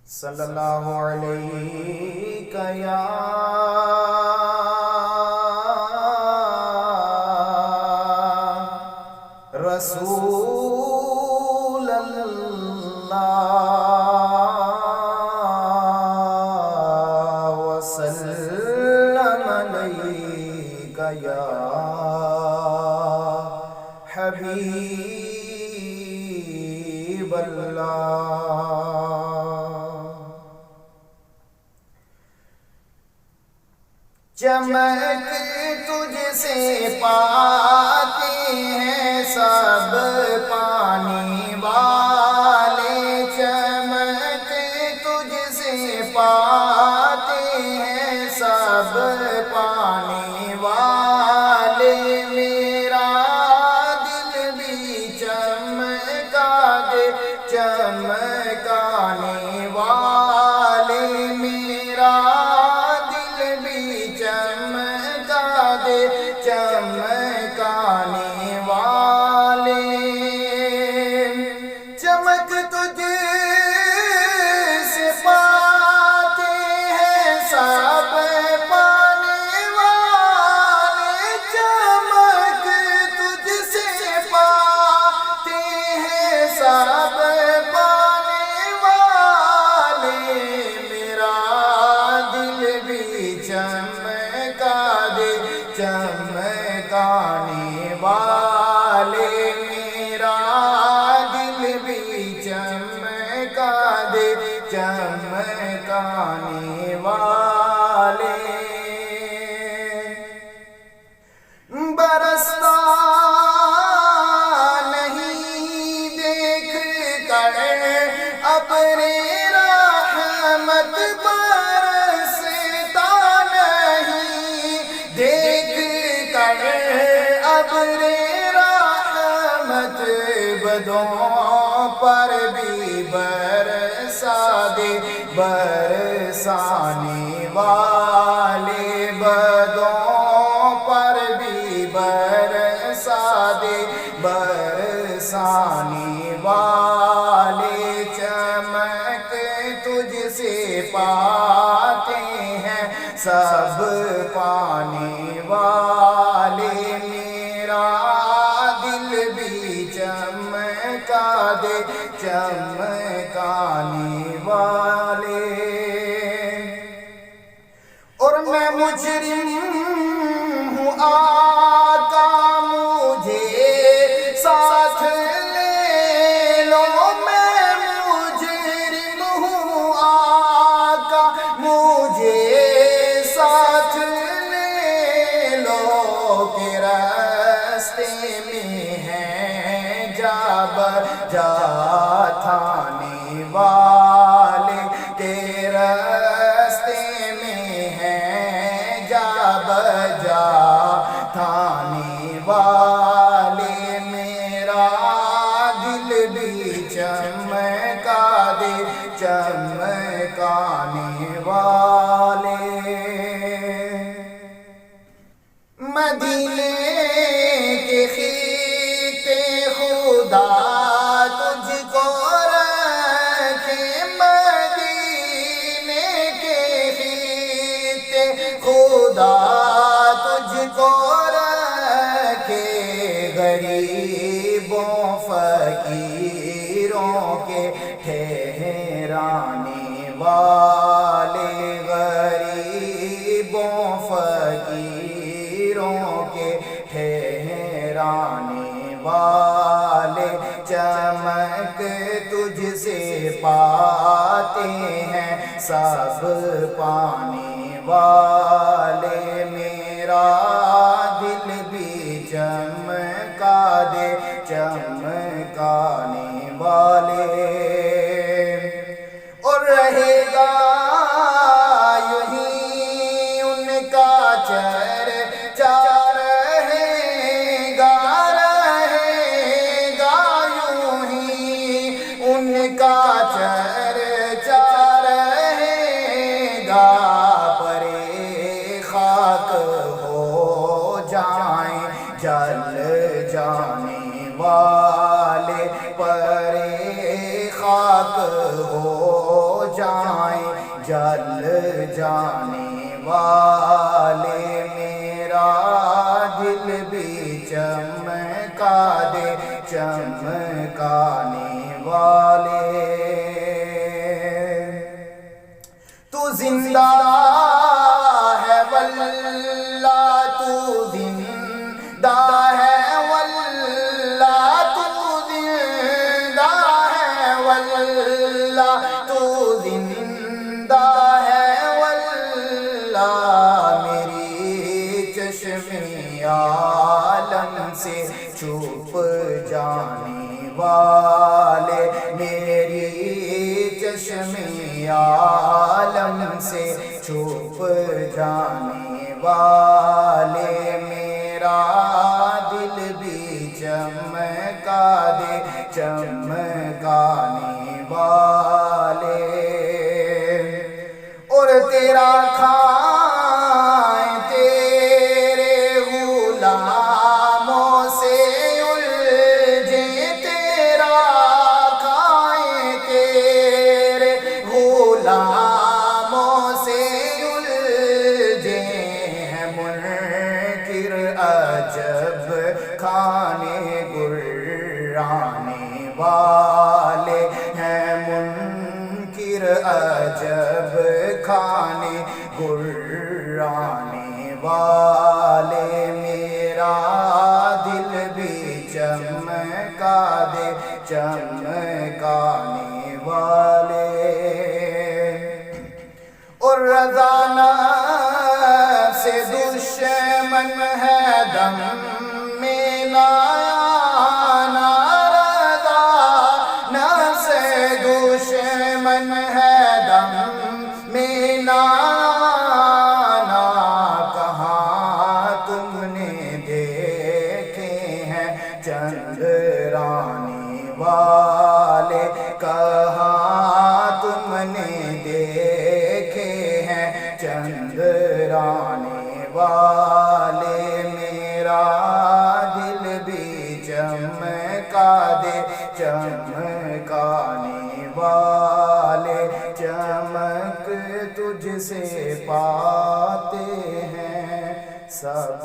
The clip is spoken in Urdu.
صلی اللہ علیہ یا رسول اللہ وسلم علیک یا حبیب اللہ۔ چمک تجھ سے پاتے ہیں سب پانے والے، چمک تجھ سے پاتے ہیں سب پانے والے، میرا دل بھی چمکا دے چمکانے والے، میرا چمکانے والے۔ چمک تجھ سے پاتے ہیں سب پانے والے، چمک تجھ سے پاتے ہیں سب پانے والے، میرا دل بھی چمکا دے چمکانے والے، میرا دل بھی چمکا دے چمکانے والے۔ برستا نہیں دیکھ کر ابر رحمت، برستا نہیں دیکھ کر ابر رحمت، بدوں پر بھی برسا دے برسانے والے، بدوں پر بھی برسا دے برسانے والے، چمک تجھ سے پاتے ہیں سب پانے والے، میرا دل بھی چمکا دے چمکانے والے۔ اور میں مجرم ہوں آقا مجھے ساتھ لے لو، میں مجرم ہوں آقا مجھے ساتھ لے لو، کہ راستے میں ہیں جا بجا تھانے والے، کہ راستے میں ہیں جا بجا تھانے والے، میرا دل بھی چمکا دے چمکانے والے۔ مدینے کے خطے خدا تجھ کو رکھے، مدینے کے خطے خدا تجھ کو رکھے، غریبوں فقیروں کے ٹھہرانے والے، غریبوں فقیروں کے ٹھہرانے والے، چمک تجھ سے پاتے ہیں سب پانے والے، میرا دل بھی چمکا دے چمکانے والے۔ اور رہے گا یوں ہی ان کا چرچا، رہے گا یوں ہی ان کا چرچا، رہے گا پرے خاک ہو جل جانے والے میرا دل بھی چمکا دے چمکانے والے تو زندہ ہے واللہ تو زندہ ہے واللہ تو زندہ ہے واللہ تو زندہ ہے واللہ میری چشم عالم سے چھپ جانے والے میری چشم عالم سے چھپ جانے والے میرا دل بھی چمکا دے چمکانے والے اور تیرا کھائیں تیرے غلاموں سے الجھے تیرا کھائیں تیرے غلاموں سے الجھے ہیں منکر عجب کھانے گرانے والے ہیں منکر عجب کھانے گرانے والے میرا دل بھی چمکا دے چمکانے والے اور رضا نفس سے دشمن ہے دم میں نایا رضا نفس سے دشمن ہے دم میں نانا کہاں تم نے دیکھے ہیں چندرانے والے کہاں تم نے دیکھے ہیں چندرانے والے میرا دل بھی چمکا دے چمکانے والے چمک تجھ سے پاتے ہیں سب